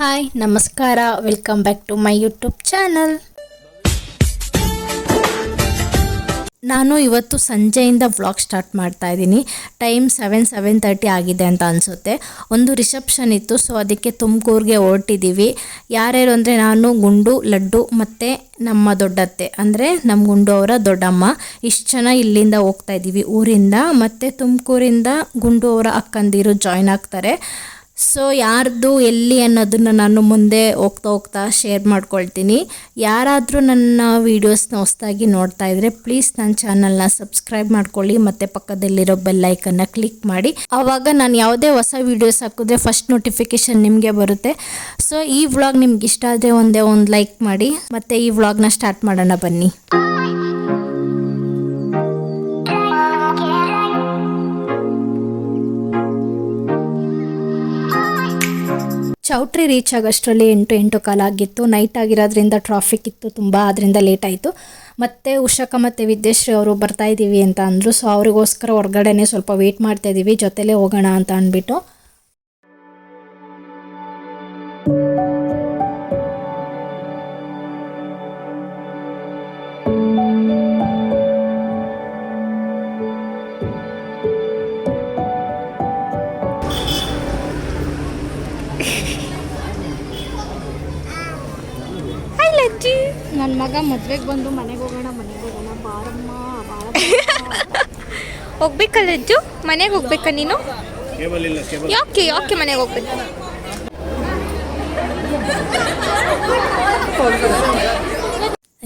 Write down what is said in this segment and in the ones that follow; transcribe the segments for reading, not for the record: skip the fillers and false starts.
Hi ನಮಸ್ಕಾರ, welcome back to my YouTube channel. ನಾನು ಇವತ್ತು ಸಂಜೆಯಿಂದ ವ್ಲಾಗ್ ಸ್ಟಾರ್ಟ್ ಮಾಡ್ತಾ ಇದ್ದೀನಿ. ಟೈಮ್ 7:30 ಆಗಿದೆ ಅಂತ ಅನಿಸುತ್ತೆ. ಒಂದು ರಿಸೆಪ್ಷನ್ ಇತ್ತು, ಸೊ ಅದಕ್ಕೆ ತುಮಕೂರಿಗೆ ಹೊರಟಿದ್ದೀವಿ. ಯಾರ್ಯಾರು ಅಂದರೆ ನಾನು, ಗುಂಡು, ಲಡ್ಡು ಮತ್ತು ನಮ್ಮ ದೊಡ್ಡತ್ತೆ ಅಂದರೆ ನಮ್ಮ ಗುಂಡು ಅವರ ದೊಡ್ಡಮ್ಮ. ಇಷ್ಟು ಜನ ಇಲ್ಲಿಂದ ಹೋಗ್ತಾ ಇದ್ದೀವಿ ಊರಿಂದ. ಮತ್ತು ತುಮಕೂರಿಂದ ಗುಂಡು ಅವರ ಅಕ್ಕಂದಿರು ಜಾಯ್ನ್ ಆಗ್ತಾರೆ. ಸೊ ಯಾರ್ದು ಎಲ್ಲಿ ಅನ್ನೋದನ್ನು ನಾನು ಮುಂದೆ ಹೋಗ್ತಾ ಶೇರ್ ಮಾಡ್ಕೊಳ್ತೀನಿ. ಯಾರಾದರೂ ನನ್ನ ವೀಡಿಯೋಸ್ನ ಹೊಸದಾಗಿ ನೋಡ್ತಾ ಇದ್ದರೆ ಪ್ಲೀಸ್ ನನ್ನ ಚಾನಲ್ನ ಸಬ್ಸ್ಕ್ರೈಬ್ ಮಾಡ್ಕೊಳ್ಳಿ ಮತ್ತು ಪಕ್ಕದಲ್ಲಿರೋ ಬೆಲ್ ಐಕನ್ನ ಕ್ಲಿಕ್ ಮಾಡಿ. ಆವಾಗ ನಾನು ಯಾವುದೇ ಹೊಸ ವೀಡಿಯೋಸ್ ಹಾಕಿದ್ರೆ ಫಸ್ಟ್ ನೋಟಿಫಿಕೇಷನ್ ನಿಮಗೆ ಬರುತ್ತೆ. ಸೊ ಈ ವ್ಲಾಗ್ ನಿಮ್ಗೆ ಇಷ್ಟ ಆದರೆ ಒಂದು ಲೈಕ್ ಮಾಡಿ ಮತ್ತು ಈ ವ್ಲಾಗ್ನ ಸ್ಟಾರ್ಟ್ ಮಾಡೋಣ ಬನ್ನಿ. ಚೌಟ್ರಿ ರೀಚ್ ಆಗೋಷ್ಟರಲ್ಲಿ 8:15 ಆಗಿತ್ತು. ನೈಟ್ ಆಗಿರೋದ್ರಿಂದ ಟ್ರಾಫಿಕ್ ಇತ್ತು ತುಂಬ, ಅದರಿಂದ ಲೇಟ್ ಆಯಿತು. ಮತ್ತು ಉಷಕ ಮತ್ತು ವಿದ್ಯಶ್ರೀ ಅವರು ಬರ್ತಾಯಿದ್ದೀವಿ ಅಂತ ಅಂದರು. ಸೊ ಅವ್ರಿಗೋಸ್ಕರ ಹೊರಗಡೆನೇ ಸ್ವಲ್ಪ ವೆಯ್ಟ್ ಮಾಡ್ತಾಯಿದ್ದೀವಿ, ಜೊತೆಲೇ ಹೋಗೋಣ ಅಂತ ಅಂದ್ಬಿಟ್ಟು. ನನ್ನ ಮಗ ಮದುವೆಗೆ ಬಂದು ಮನೆಗೆ ಹೋಗೋಣ ಬಾರಮ್ಮ ಹೋಗ್ಬೇಕಲ್ಲಜ್ಜು, ಮನೆಗೆ ಹೋಗ್ಬೇಕಾ ನೀನು? ಯಾಕೆ ಮನೆಗೆ ಹೋಗ್ಬೇಕು?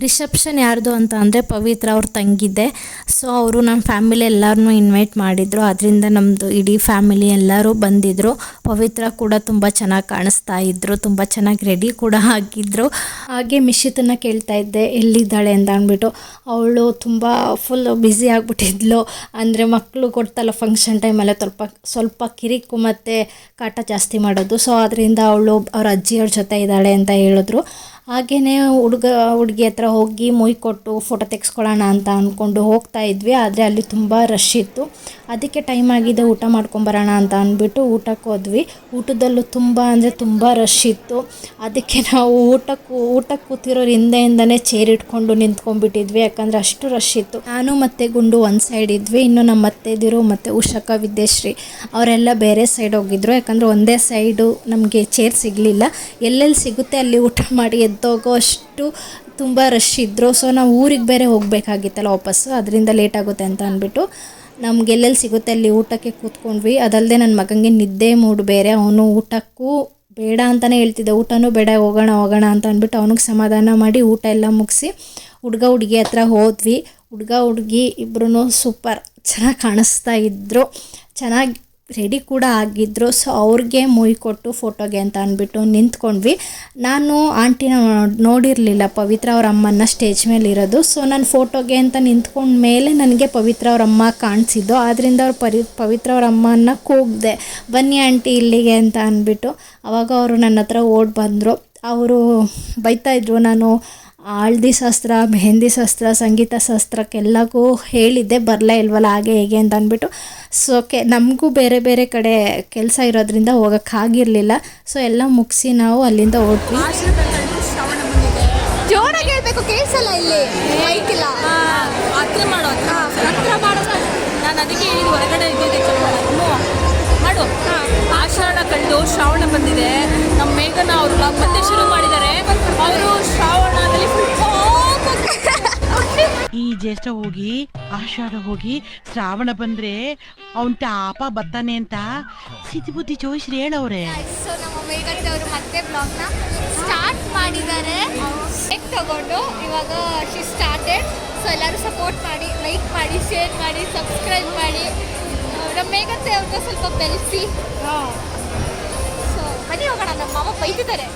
ರಿಸೆಪ್ಷನ್ ಯಾರ್ದು ಅಂತ ಅಂದರೆ ಪವಿತ್ರ ಅವ್ರ ತಂಗಿದ್ದೆ. ಸೊ ಅವರು ನಮ್ಮ ಫ್ಯಾಮಿಲಿ ಎಲ್ಲರನ್ನೂ ಇನ್ವೈಟ್ ಮಾಡಿದರು. ಅದರಿಂದ ನಮ್ಮದು ಇಡೀ ಫ್ಯಾಮಿಲಿ ಎಲ್ಲರೂ ಬಂದಿದ್ದರು. ಪವಿತ್ರ ಕೂಡ ತುಂಬ ಚೆನ್ನಾಗಿ ಕಾಣಿಸ್ತಾ ಇದ್ದರು, ತುಂಬ ಚೆನ್ನಾಗಿ ರೆಡಿ ಕೂಡ ಆಗಿದ್ದರು. ಹಾಗೆ ಮಿಶಿತನ್ನು ಕೇಳ್ತಾ ಇದ್ದೆ ಎಲ್ಲಿದ್ದಾಳೆ ಅಂತ ಅಂದ್ಬಿಟ್ಟು. ಅವಳು ತುಂಬ ಫುಲ್ ಬ್ಯುಸಿ ಆಗಿಬಿಟ್ಟಿದ್ಲು. ಅಂದರೆ ಮಕ್ಕಳು ಕೊಡ್ತಲ್ಲ ಫಂಕ್ಷನ್ ಟೈಮಲ್ಲೇ ಸ್ವಲ್ಪ ಕಿರಿಕು ಮತ್ತು ಕಾಟ ಜಾಸ್ತಿ ಮಾಡೋದು. ಸೊ ಅದರಿಂದ ಅವಳು ಅವ್ರ ಅಜ್ಜಿಯವ್ರ ಜೊತೆ ಇದ್ದಾಳೆ ಅಂತ ಹೇಳಿದ್ರು. ಹಾಗೆಯೇ ಹುಡುಗಿ ಹತ್ರ ಹೋಗಿ ಮುಯ್ ಕೊಟ್ಟು ಫೋಟೋ ತೆಗೆಸ್ಕೊಳ್ಳೋಣ ಅಂತ ಅಂದ್ಕೊಂಡು ಹೋಗ್ತಾ ಇದ್ವಿ. ಆದರೆ ಅಲ್ಲಿ ತುಂಬ ರಶ್ ಇತ್ತು. ಅದಕ್ಕೆ ಟೈಮ್ ಆಗಿದೆ, ಊಟ ಮಾಡ್ಕೊಂಬರೋಣ ಅಂತ ಅಂದ್ಬಿಟ್ಟು ಊಟಕ್ಕೆ ಹೋದ್ವಿ. ಊಟದಲ್ಲೂ ತುಂಬ ರಶ್ ಇತ್ತು. ಅದಕ್ಕೆ ನಾವು ಊಟಕ್ಕೆ ಕೂತಿರೋರು ಹಿಂದೆಯಿಂದನೇ ಚೇರ್ ಇಟ್ಕೊಂಡು ನಿಂತ್ಕೊಂಡ್ಬಿಟ್ಟಿದ್ವಿ, ಯಾಕಂದರೆ ಅಷ್ಟು ರಶ್ ಇತ್ತು. ನಾನು ಮತ್ತು ಗುಂಡು ಒಂದು ಸೈಡ್ ಇದ್ವಿ, ಇನ್ನು ನಮ್ಮ ಅತ್ತೆದಿರು ಮತ್ತು ಉಷಕ ವಿದ್ಯಶ್ರೀ ಅವರೆಲ್ಲ ಬೇರೆ ಸೈಡ್ ಹೋಗಿದ್ರು. ಯಾಕಂದರೆ ಒಂದೇ ಸೈಡು ನಮಗೆ ಚೇರ್ ಸಿಗಲಿಲ್ಲ. ಎಲ್ಲೆಲ್ಲಿ ಸಿಗುತ್ತೆ ಅಲ್ಲಿ ಊಟ ಮಾಡಿ ಎದ್ದೋಗೋ ಅಷ್ಟು ತುಂಬ ರಶ್ ಇದ್ದರು. ಸೊ ನಾವು ಊರಿಗೆ ಬೇರೆ ಹೋಗಬೇಕಾಗಿತ್ತಲ್ಲ ವಾಪಸ್ಸು, ಅದರಿಂದ ಲೇಟ್ ಆಗುತ್ತೆ ಅಂತ ಅಂದ್ಬಿಟ್ಟು ನಮ್ಗೆ ಎಲ್ಲೆಲ್ಲಿ ಸಿಗುತ್ತೆ ಅಲ್ಲಿ ಊಟಕ್ಕೆ ಕೂತ್ಕೊಂಡ್ವಿ. ಅದಲ್ಲದೆ ನನ್ನ ಮಗನಿಗೆ ನಿದ್ದೆ ಮೂಡ್ ಬೇರೆ, ಅವನು ಊಟಕ್ಕೂ ಬೇಡ ಅಂತಲೇ ಹೇಳ್ತಿದ್ದೆ. ಊಟನೂ ಬೇಡ, ಹೋಗೋಣ ಅಂತ ಅಂದ್ಬಿಟ್ಟು ಅವನಿಗೆ ಸಮಾಧಾನ ಮಾಡಿ ಊಟ ಎಲ್ಲ ಮುಗಿಸಿ ಹುಡುಗಿ ಹತ್ರ ಹೋದ್ವಿ. ಹುಡುಗಿ ಇಬ್ಬರೂ ಸೂಪರ್ ಚೆನ್ನಾಗಿ ಕಾಣಿಸ್ತಾ ಇದ್ದರು, ಚೆನ್ನಾಗಿ ರೆಡಿ ಕೂಡ ಆಗಿದ್ದರು. ಸೊ ಅವ್ರಿಗೆ ಮುಯ್ ಕೊಟ್ಟು ಫೋಟೋಗೆ ಅಂತ ಅಂದ್ಬಿಟ್ಟು ನಿಂತ್ಕೊಂಡ್ವಿ. ನಾನು ಆಂಟಿನ ನೋಡಿರಲಿಲ್ಲ, ಪವಿತ್ರ ಅವ್ರ ಅಮ್ಮನ ಸ್ಟೇಜ್ ಮೇಲೆ ಇರೋದು. ಸೊ ನಾನು ಫೋಟೋಗೆ ಅಂತ ನಿಂತ್ಕೊಂಡ ಮೇಲೆ ನನಗೆ ಪವಿತ್ರ ಅವ್ರ ಅಮ್ಮ ಕಾಣಿಸಿದ್ದು. ಆದ್ದರಿಂದ ಅವ್ರು ಪವಿತ್ರ ಅವ್ರ ಅಮ್ಮನ ಕೂಗ್ದೆ, ಬನ್ನಿ ಆಂಟಿ ಇಲ್ಲಿಗೆ ಅಂತ ಅಂದ್ಬಿಟ್ಟು. ಆವಾಗ ಅವರು ನನ್ನ ಹತ್ರ ಓಡಿ ಬಂದರು. ಅವರು ಬೈತಾಯಿದ್ರು, ನಾನು ಹಳದಿ ಶಾಸ್ತ್ರ, ಮೆಹಂದಿ ಶಾಸ್ತ್ರ, ಸಂಗೀತ ಶಾಸ್ತ್ರಕ್ಕೆಲ್ಲಗೂ ಹೇಳಿದ್ದೆ, ಬರಲೇ ಇಲ್ವಲ್ಲ ಹಾಗೆ ಹೇಗೆ ಅಂತ ಅಂದ್ಬಿಟ್ಟು. ಸೊ ನಮಗೂ ಬೇರೆ ಬೇರೆ ಕಡೆ ಕೆಲಸ ಇರೋದ್ರಿಂದ ಹೋಗೋಕ್ಕಾಗಿರಲಿಲ್ಲ. ಸೊ ಎಲ್ಲ ಮುಗಿಸಿ ನಾವು ಅಲ್ಲಿಂದ ಹೋದ್ವಿ. ಜೋರಾಗಿ ಹೇಳ್ಬೇಕು, ಕೇಳಿಸಲ್ಲ ಇಲ್ಲಿ ಮೈಕಿಲ್ಲ. ಹತ್ರ ಮಾಡೋ ನಾನು ಅದಕ್ಕೆ ಹೇಳಿದ್ದು, ಹೊರಗಡೆ ಇದ್ದಿದ್ದೆ ಮಾಡು. ಆಷಾಢ ಕಳೆದು ಶ್ರಾವಣ ಬಂದಿದೆ. ನಮ್ಮ ಮೇಘನ ಅವರು ಮತ್ತೆ ಶುರು ಮಾಡಿದ್ದಾರೆ. ಅವರು ಶ್ರಾವಣದಲ್ಲಿ ಈ ಜ್ಯೇಷ್ಠ ಹೋಗಿ ಆಷಾಢ ಹೋಗಿ ಶ್ರಾವಣ ಬಂದ್ರೆ ಅವನ್ ತಾಪ ಬರ್ತಾನೆ ಅಂತ ಸಿದ್ಧಿ ಬುದ್ಧಿ ಜೋಯಿಸ್ರಿ ಹೇಳವ್ರೆ. ಸೊ ನಮ್ಮ ಮೇಘತ್ತೆ ಅವರು ಮತ್ತೆ ಬ್ಲಾಗ್ನ ಸ್ಟಾರ್ಟ್ ಮಾಡಿದ್ದಾರೆ. ತಗೊಂಡು ಇವಾಗ ಶಿ ಸ್ಟಾರ್ಟೆಡ್. ಸೊ ಎಲ್ಲರೂ ಸಪೋರ್ಟ್ ಮಾಡಿ, ಲೈಕ್ ಮಾಡಿ, ಶೇರ್ ಮಾಡಿ, ಸಬ್ಸ್ಕ್ರೈಬ್ ಮಾಡಿ. ನಮ್ಮ ಮೇಘತ್ತೆ ಅವ್ರನ್ನ ಸ್ವಲ್ಪ ಬೆಳೆಸಿ. ಸೊ ಬನ್ನಿ ಹೋಗೋಣ, ನಮ್ಮ ಮಾವ ಬೈತಿದ್ದಾರೆ.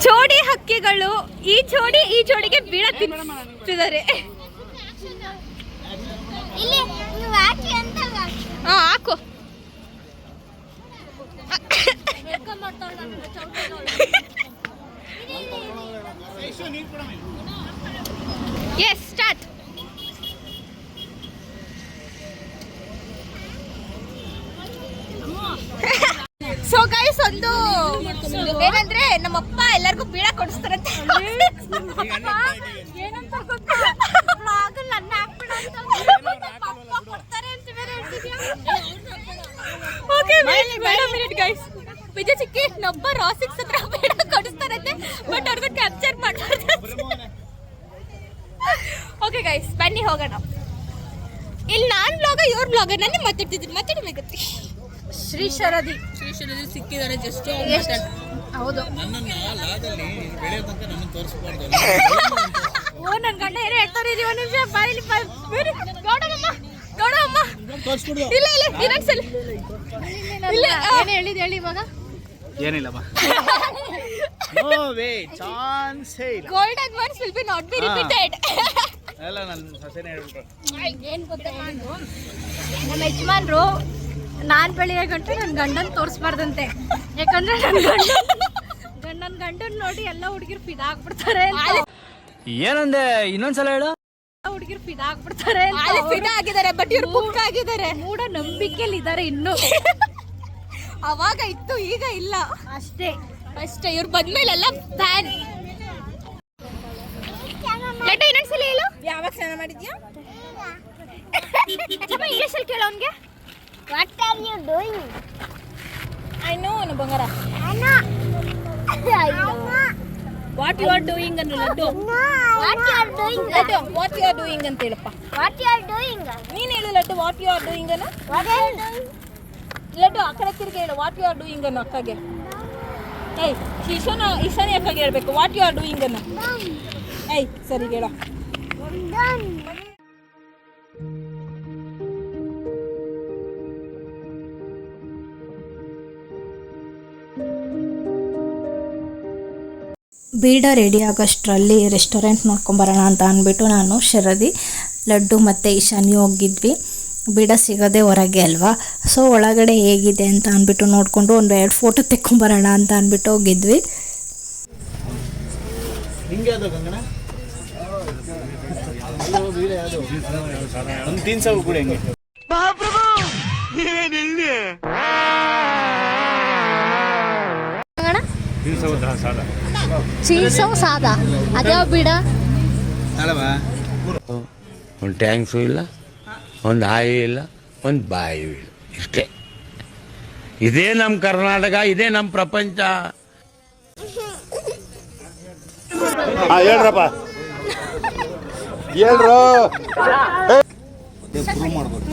ಜೋಡಿ ಹಕ್ಕಿಗಳು ಈ ಜೋಡಿಗೆ ಬೀಳ ತಿನ್ನಿಸ್ತಿದ್ದಾರೆ. ಇಲ್ಲಿ ಸೊ ಗೈಸ್ ಒಂದು ಏನಂದ್ರೆ ನಮ್ಮಪ್ಪ ಎಲ್ಲರಿಗೂ ಬೀಡ ಕೊಡಿಸ್ತಾರಂತೆ. ಏನಂತ ಗೊತ್ತಾ? ಬ್ಲಾಗಲ್ಲಿ ನನ್ನ ಹಾಕ್ಬಿಡು ಅಂತ ನಮ್ಮಪ್ಪ ಕೊಡ್ತಾರೆ ಅಂತ ಬೇರೆ ಹೇಳ್ತಿದ್ಯಾ? Okay madam minute guys. Vijay ಚಿಕ್ಕಿ ನೊಬ್ಬ ರಾಸಿಕ್ಸ್ ಹತ್ರ ಬೀಡ ಕೊಡಿಸ್ತಾರಂತೆ, ಬಟ್ ಅವ್ರಿಗೆ ಕ್ಯಾಪ್ಚರ್ ಮಾಡ್ಬಾರ್ದು. ಓಕೆ ಗೈಸ್ ಬನ್ನಿ ಹೋಗೋಣ. ಇಲ್ಲಿ ನಾನು ಬ್ಲಾಗ ಇವ್ರ ಬ್ಲಾಗ ನಾನು ಮಾತಾಡ್ಬೇಕತ್ತಿ. ಶ್ರೀ ಶರದಿ ಸಿಕ್ಕಿದ್ದಾರೆ ಜಸ್ಟ್. ಹೌದು. ಓ ನನ್ನ ಗಂಡ ಏನೋ ಹೇಳ್ತಾರೆ. ಒಂದು ನಿಮಿಷ ಬಾಯಿಲಿ ಗೌಡಮ್ಮ ಇಲ್ಲ ಇಲ್ಲ ಇನ್ನೊಂದ್ಸಲ ಇಲ್ಲ ಏನು ಹೇಳಿದ್ ಹೇಳಿ ಇವಾಗ. ಏನಿಲ್ಲ golden words will be not be repeated. ಎಲ್ಲ ನನ್ನ ಸೊಸೆನೇ ಹೇಳ್ಬಿಟ್ರು. ಏನು ಗೊತ್ತಾ ನಮ್ಮ ಯಜಮಾನ್ರು ನಾನು ಬೆಳೆಯೋ ಗಂಟೆ ನನ್ನ ಗಂಡನ ತೋರಿಸ್ಬಾರ್ದಂತೆ. ಯಾಕಂದ್ರೆ ನನ್ನ ಗಂಡನ್ ನೋಡಿ ಎಲ್ಲ ಹುಡುಗಿರು ಫಿದಾ ಆಗ್ಬಿಡ್ತಾರೆ. ಏನಂದೆ ಇನ್ನೊಂದ್ಸಲ ಹೇಳು. ಹುಡುಗಿರು ಫಿದಾ ಆಗ್ಬಿಡ್ತಾರೆ. ಫಿದಾ ಆಗಿದ್ದಾರೆ ಬಟ್ ಇವ್ರು ಬುಕ್ ಆಗಿದ್ದಾರೆ. ಮೂಢ ನಂಬಿಕೆಯಲ್ಲಿ ಇದ್ದಾರೆ ಇನ್ನು. ಅವಾಗ ಇತ್ತು ಈಗ ಇಲ್ಲ ಅಷ್ಟೇ. ಇವ್ರು ಬಂದ್ಮೇಲೆ ಎಲ್ಲ ಫ್ಯಾನ್. ಲೆಟ ಇನ್ನೊಂದ್ಸಲ ಹೇಳು. ಯಾವಾಗ ಸ್ನಾನ ಮಾಡಿದ್ಯಾ? ಇಂಗ್ಲಿಷ್ ಅಲ್ಲಿ ಕೇಳೋ ಅವ್ನಿಗೆ. What are you doing? I know ಅನ್ನು ಬಂಗಾರ. Anna. What you are doing ಅನ್ನು Laddu. What you are doing? Laddu what you are doing ಅಂತ ಹೇಳಪ್ಪ. What you are doing? ನೀನು ಹೇಳು Laddu what you are doing ಅನ್ನು. What are you doing? Laddu ಆ ಕಡೆ ತಿರ್ಗಿ ಹೇಳು ವಾಟ್ ಯು ಆರ್ ಡೂಯಿಂಗ್ ಅನ್ನು ಅಕ್ಕಗೆ. ಏಯ್ ಈಶಾನಿ ಅಕ್ಕಗೆ ಹೇಳ್ಬೇಕು ವಾಟ್ ಯು ಆರ್ ಡೂಯಿಂಗ್ ಅನ್ನು. ಏಯ್ ಸರಿ ಹೇಳು. Done. ಬೀಡ ರೆಡಿ ಆಗೋಷ್ಟರಲ್ಲಿ ರೆಸ್ಟೋರೆಂಟ್ ನೋಡ್ಕೊಂಬರೋಣ ಅಂತ ಅಂದ್ಬಿಟ್ಟು ನಾನು ಶರದಿ ಲಡ್ಡು ಮತ್ತು ಈಶಾನಿ ಹೋಗಿದ್ವಿ. ಬೀಡ ಸಿಗೋದೇ ಹೊರಗೆ ಅಲ್ವಾ, ಸೊ ಒಳಗಡೆ ಹೇಗಿದೆ ಅಂತ ಅಂದ್ಬಿಟ್ಟು ನೋಡಿಕೊಂಡು ಒಂದು 2 ಫೋಟೋ ತೆಕ್ಕೊಂಬರೋಣ ಅಂತ ಅಂದ್ಬಿಟ್ಟು ಹೋಗಿದ್ವಿ. ಹಿಂಗೆ ಅದು ಗಂಗನ ಒಂದು 300 ಕೂಡ ಹೆಂಗೆ ಚೀಸೋ ಸಾದಾ ಅದ್ಯಾವ ಬೀಡ. ಅಲ್ಲವಾ ಒಂದು ಟ್ಯಾಂಕ್ಸು ಇಲ್ಲ, ಒಂದು ಹಾಯಿ ಇಲ್ಲ, ಒಂದು ಬಾಯಿಯೂ ಇಲ್ಲ. ಇಷ್ಟೇ. ಇದೇ ನಮ್ಮ ಕರ್ನಾಟಕ, ಇದೇ ನಮ್ಮ ಪ್ರಪಂಚ. ಹೇಳ್ರಪ್ಪ ಹೇಳ್ರು.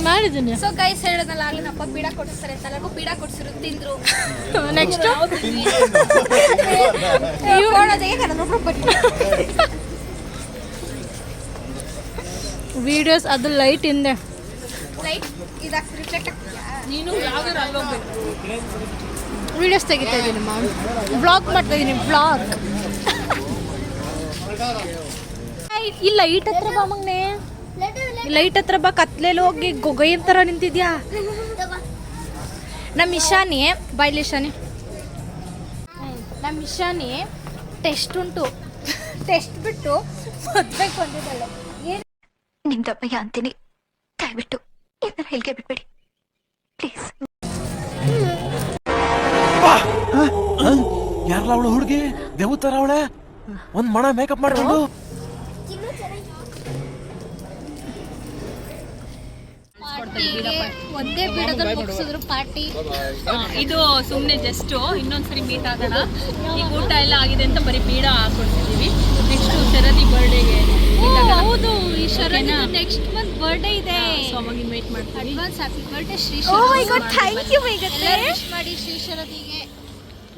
ಮಾಡಿದ್ದೀನಿ. ಸೊ ಗೈಸ್ ಹೇಳೋದಲ್ಲ ಆಗಲಿ ನಪ್ಪ ಬೀಡ ಕೊಡಿಸ್ತಾರೆ ಅಂತ ಎಲ್ಲರಿಗೂ ಬೀಡ ಕೊಡಿಸಿರು ತಿಂದ್ರು. ನೆಕ್ಸ್ಟ್ ವಿಡಿಯೋಸ್ ಅದು ಲೈಟ್ ಹಿಂದೆ ಲೈಟ್ ಇದಾಗ್ತಿ ರಿಫ್ಲೆಕ್ಟ್ ನೀನು ಯಾವ್ದಾರು ಅಲ್ಲೋಗ್ಬೇಕು. ವಿಡಿಯೋಸ್ ತೆಗಿತಾ ಇದ್ದೀನಿ ಬ್ಲಾಗ್ ಮಾಡ್ತಾ ಇದ್ದೀನಿ ಬ್ಲಾಗ್. ಈ ಲೈಟ್ ಹತ್ರ ಬಾ ಮಗನೇ, ಲೈಟ್ ಹತ್ರ ಬಾ. ಕತ್ಲೆಲ್ಲಿ ಹೋಗಿ ಗೊಗೈನ್ ಥರ ನಿಂತಿದ್ಯಾ. ನಮ್ಮ ಇಶಾನಿ ಬಾಯ್ಲಿ ಇಶಾನಿ, ನಮ್ಮ ಇಶಾನಿ ಟೆಸ್ಟ್ ಉಂಟು. ಟೆಸ್ಟ್ ಬಿಟ್ಟು ಮದ್ವೆಗೆ ಬಂದಿದ್ದಾಳೆ. ನಿಮ್ ದಪ್ಪಯ್ಯ ಅಂತೀನಿ, ದಯವಿಟ್ಟು ಇದನ್ನ ಹೇಳಿಕೆ ಬಿಟ್ಬೇಡಿ ಪ್ಲೀಸ್. ಯಾರಲ್ಲ ಅವಳು ಹುಡುಗಿ ದೇವತರ ಅವಳೆ. ಒಂದ್ ಮಣ ಮೇಕಪ್ ಮಾಡ್ಕೊಂಡು ಒಂದೇ ಬೀಡದಲ್ಲಿ ಮುಗಿಸಿದ್ರು ಪಾರ್ಟಿ. ಇದು ಸುಮ್ಮನೆ ಜಸ್ಟ್ ಇನ್ನೊಂದ್ಸರಿ ಮೀಟ್ ಆಗೋಣ. ಈಗ ಊಟ ಎಲ್ಲ ಆಗಿದೆ ಅಂತ ಬರೀ ಬೀಡ ಹಾಕೊಡ್ತಿದ್ದೀವಿ. ನೆಕ್ಸ್ಟ್ ಶರದಿ ಬರ್ಡೇಗೆ. ಹೌದು, ಈ ಶರದಿ ನೆಕ್ಸ್ಟ್ ಮಂತ್ ಬರ್ಡೇ ಇದೆ. ಸೊ ಅವಾಗ ಇನ್ವೈಟ್ ಮಾಡ್ತೀವಿ. Advance happy birthday Shri Oh my God, thank you, wish ಮಾಡಿ ಶ್ರೀ ಶರದಿಗೆ.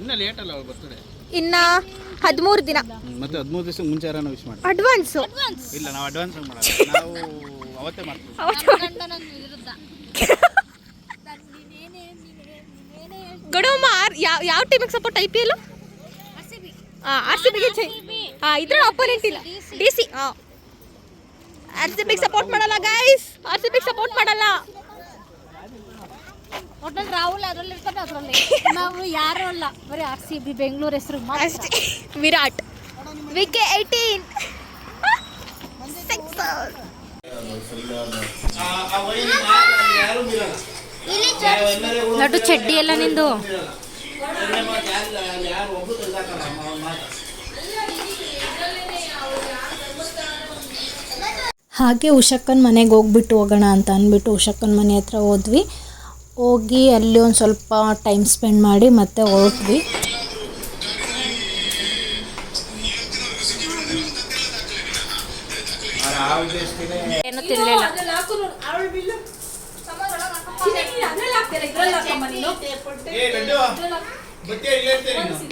ಇನ್ನ ಲೇಟ್ ಅಲ್ಲ ಅವ್ರು ಬರ್ತಡೆ. ಇನ್ನ 13 ದಿನ ಮತ್ತೆ 13 ದಿವಸ ಮುಂಚೆ ಯಾರನ್ನ ವಿಶ್ ಮಾಡಿ. ಅಡ್ವಾನ್ಸ್ ಇಲ್ಲ ನಾವು ಅಡ್ವಾನ್ಸ್ ಮಾಡಲ್ಲ, ನಾವು ಅವತ್ತೇ ಮಾಡ್ತೀವಿ. ಗಡಮ್ಮ ಯಾವ ಟೀಮಿಗೆ ಸಪೋರ್ಟ್ IPL? RCBಗೆ ಇದ್ರ ಅಪೋನೆಂಟ್ ಇಲ್ಲ DC. RCBಗೆ ಸಪೋರ್ಟ್ ಮಾಡಲ್ಲ ಗೈಸ್, RCBಗೆ ಸಪೋರ್ಟ್ ಮಾಡಲ್ಲ. ಒಟ್ಟಲ್ಲಿ ರಾಹುಲ್ ಅದರಲ್ಲಿ ಇರ್ತಾರೆ, ಅದರಲ್ಲಿ ನಾವು ಯಾರು ಅಲ್ಲ, ಬರೀ RCB ಬೆಂಗಳೂರು ಹೆಸರು ಅಷ್ಟೇ. ವಿರಾಟ್ ವಿಕೆ 18 ಲಡ್ಡು ಚಡ್ಡಿ ಎಲ್ಲ ನಿಂದು ಹಾಗೆ ಉಷಕ್ಕನ ಮನೆಗೆ ಹೋಗ್ಬಿಟ್ಟು ಹೋಗೋಣ ಅಂತ ಅಂದ್ಬಿಟ್ಟು ಉಷಕ್ಕನ ಮನೆ ಹತ್ರ ಹೋದ್ವಿ. ಹೋಗಿ ಅಲ್ಲಿ ಒಂದು ಸ್ವಲ್ಪ ಟೈಮ್ ಸ್ಪೆಂಡ್ ಮಾಡಿ ಮತ್ತೆ ಹೊರಟ್ವಿ. ಏನು ತಿನ್ನಲಿಲ್ಲ.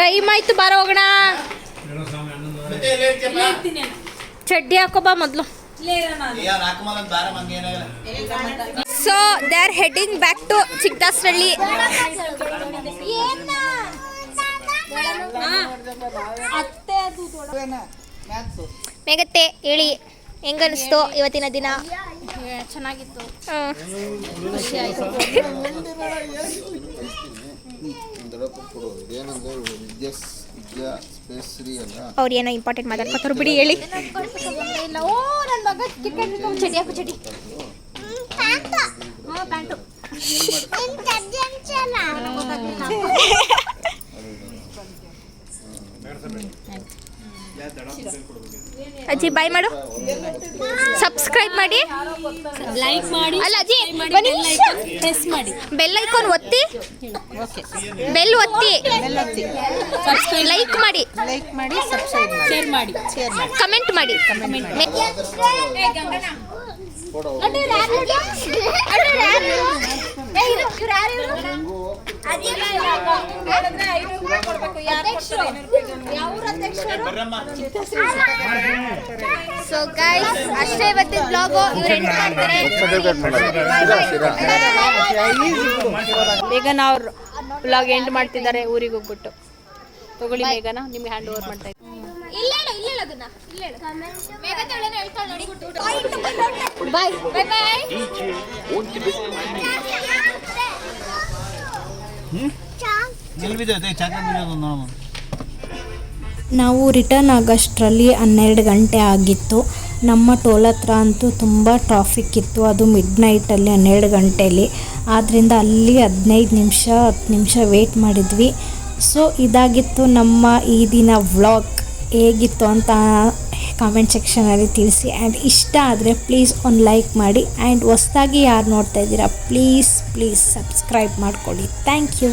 ಟೈಮ್ ಆಯ್ತು, ಬಾರೋ ಹೋಗೋಣ. ಚಡ್ಡಿ ಹಾಕೋಬಾ ಮೊದಲು. So they are heading back to Chikkadasarahalli. ಮೇಘತ್ತೆ ಹೇಳಿ, ಹೆಂಗನಿಸ್ತು ಇವತ್ತಿನ ದಿನ? ಚೆನ್ನಾಗಿತ್ತು. ಖುಷಿ ಆಯಿತು. ಅವ್ರು ಏನೋ ಇಂಪಾರ್ಟೆಂಟ್ ಮಾತಾಡ್ಕೊತಾರೆ ಬಿಡಿ, ಹೇಳಿ. ಓ ನನ್ನ ಮಗ ಕ್ರಿಕೆಟ್ ಚಡ್ಡಿ ಹಾಕು, ಚಡ್ಡಿ. ಪ್ಯಾಂಟು. ಅಜ್ಜಿ ಬಾಯ್ ಮಾಡು, ಸಬ್ಸ್ಕ್ರೈಬ್ ಮಾಡಿ, ಲೈಕ್ ಮಾಡಿ, ಅಲ್ಲ ಅಜ್ಜಿ ಬನ್ನಿ, ಪ್ರೆಸ್ ಮಾಡಿ, ಬೆಲ್ ಐಕಾನ್ ಒತ್ತಿ, ಬೆಲ್ ಒತ್ತಿ, ಲೈಕ್ ಮಾಡಿ, ಶೇರ್ ಮಾಡಿ, ಕಮೆಂಟ್ ಮಾಡಿ. ಸೊ ಗೈಸ್, ಅಷ್ಟೇ ಇವತ್ತಿನ ಬ್ಲಾಗು. ಇವ್ರು ಎಂಡ್ ಮಾಡ್ತಾರೆ. ಮೇಘನಾ ಅವ್ರು ಬ್ಲಾಗ್ ಎಂಡ್ ಮಾಡ್ತಿದ್ದಾರೆ ಊರಿಗೆ ಹೋಗ್ಬಿಟ್ಟು. ತಗೊಳ್ಳಿ ಮೇಘನಾ, ನಿಮ್ಗೆ ಹ್ಯಾಂಡ್ ಓವರ್ ಮಾಡ್ತಾ ಇದ್ದೀನಿ. ಬಾಯ್ ಬಾಯ್ ಬಾಯ್. ನಾವು ರಿಟರ್ನ್ ಆಗೋಷ್ಟರಲ್ಲಿ 12 ಗಂಟೆ ಆಗಿತ್ತು. ನಮ್ಮ ಟೋಲ್ ಹತ್ರ ಅಂತೂ ತುಂಬ ಟ್ರಾಫಿಕ್ ಇತ್ತು, ಅದು ಮಿಡ್ ನೈಟಲ್ಲಿ 12 ಗಂಟೆಯಲ್ಲಿ. ಆದ್ದರಿಂದ ಅಲ್ಲಿ 10 ನಿಮಿಷ ವೇಟ್ ಮಾಡಿದ್ವಿ. ಸೊ ಇದಾಗಿತ್ತು ನಮ್ಮ ಈ ದಿನ ವ್ಲಾಗ್. ಹೇಗಿತ್ತು ಅಂತ ಕಾಮೆಂಟ್ ಸೆಕ್ಷನಲ್ಲಿ ತಿಳಿಸಿ. ಆ್ಯಂಡ್ ಇಷ್ಟ ಆದರೆ ಪ್ಲೀಸ್ ಒಂದು ಲೈಕ್ ಮಾಡಿ. ಆ್ಯಂಡ್ ಹೊಸ್ದಾಗಿ ಯಾರು ನೋಡ್ತಾ ಇದ್ದೀರಾ ಪ್ಲೀಸ್ ಸಬ್ಸ್ಕ್ರೈಬ್ ಮಾಡ್ಕೊಳ್ಳಿ. Thank you.